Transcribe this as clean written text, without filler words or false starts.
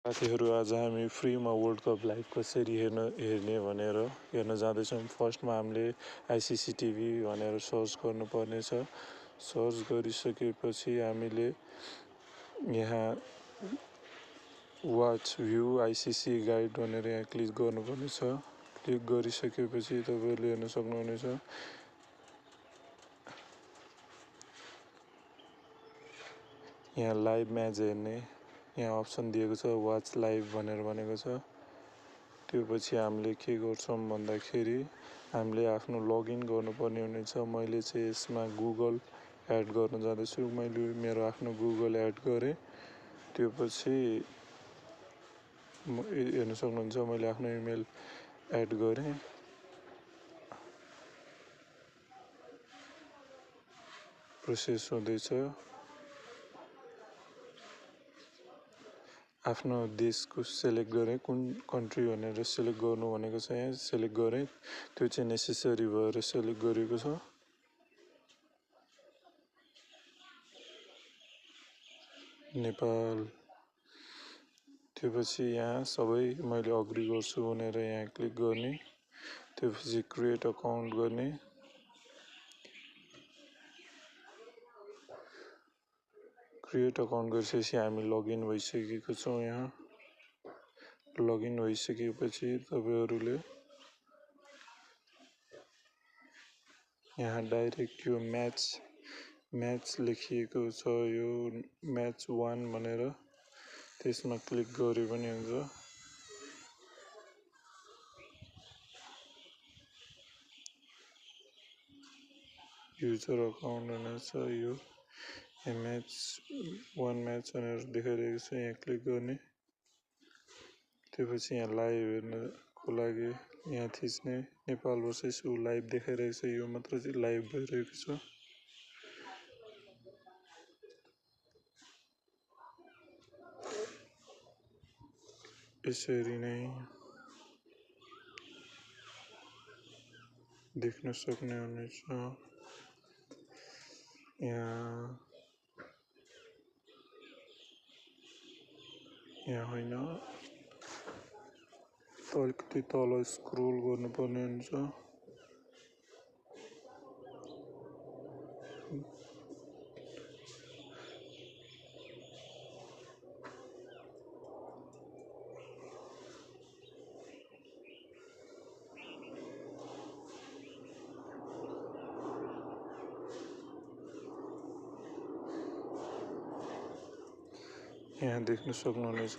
साथीहरू आज हामी फ्रीमा वर्ल्ड कप लाइभ कसरी हेर्ने भनेर हेर्न जाँदैछौँ। फर्स्टमा हामीले आइसिसी टिभी भनेर सर्च गर्नुपर्नेछ। सर्च गरिसकेपछि हामीले यहाँ वाच भ्यू आइसिसी गाइड भनेर यहाँ क्लिक गर्नुपर्नेछ। क्लिक गरिसकेपछि तपाईँहरूले हेर्न सक्नुहुनेछ यहाँ लाइभ म्याच हेर्ने यहाँ अप्सन दिएको छ, वाच लाइभ भनेर भनेको छ। त्यो पछि हामीले के गर्छौँ भन्दाखेरि हामीले आफ्नो लगइन गर्नुपर्ने हुनेछ। मैले चाहिँ यसमा गुगल एड गर्न जाँदैछु। मैले मेरो आफ्नो गुगल एड गरेँ। त्यो पछि हेर्न सक्नुहुन्छ मैले आफ्नो इमेल एड गरेँ। प्रोसेस हुँदैछ। आफ्नो देशको सेलेक्ट गरेँ, कुन कन्ट्री भनेर सेलेक्ट गर्नु भनेको छ। यहाँ सेलेक्ट गरेँ, त्यो चाहिँ नेसेसरी भएर सेलेक्ट गरेको छ। नेपाल। त्यो पछि यहाँ सबै मैले अग्री गर्छु भनेर यहाँ क्लिक गर्ने। त्यो पछि क्रिएट अकाउन्ट गर्ने। क्रिएट अकाउन्ट गरिसकेपछि हामी लगइन भइसकेको छौँ। यहाँ लगइन भइसकेपछि तपाईहरूले यहाँ डाइरेक्ट यो म्याच लेखिएको छ, यो म्याच 1 भनेर त्यसमा क्लिक गरे पनि हुन्छ। युजर अकाउन्ट भनेर छ, यो म्याच 1 म्याच भनेर देखाइरहेको छ। यहाँ क्लिक गर्ने। त्यसपछि यहाँ लाइभ हेर्नको लागि यहाँ थिच्ने। नेपाल भर्सेस ऊ लाइभ देखाइरहेको छ, यो मात्र चाहिँ लाइभ भइरहेको छ। यसरी नै देख्न सक्ने हुनेछ। यहाँ होइन, अलिकति तल स्क्रोल गर्नुपर्ने हुन्छ। यहाँ देख्न सक्नुहुनेछ।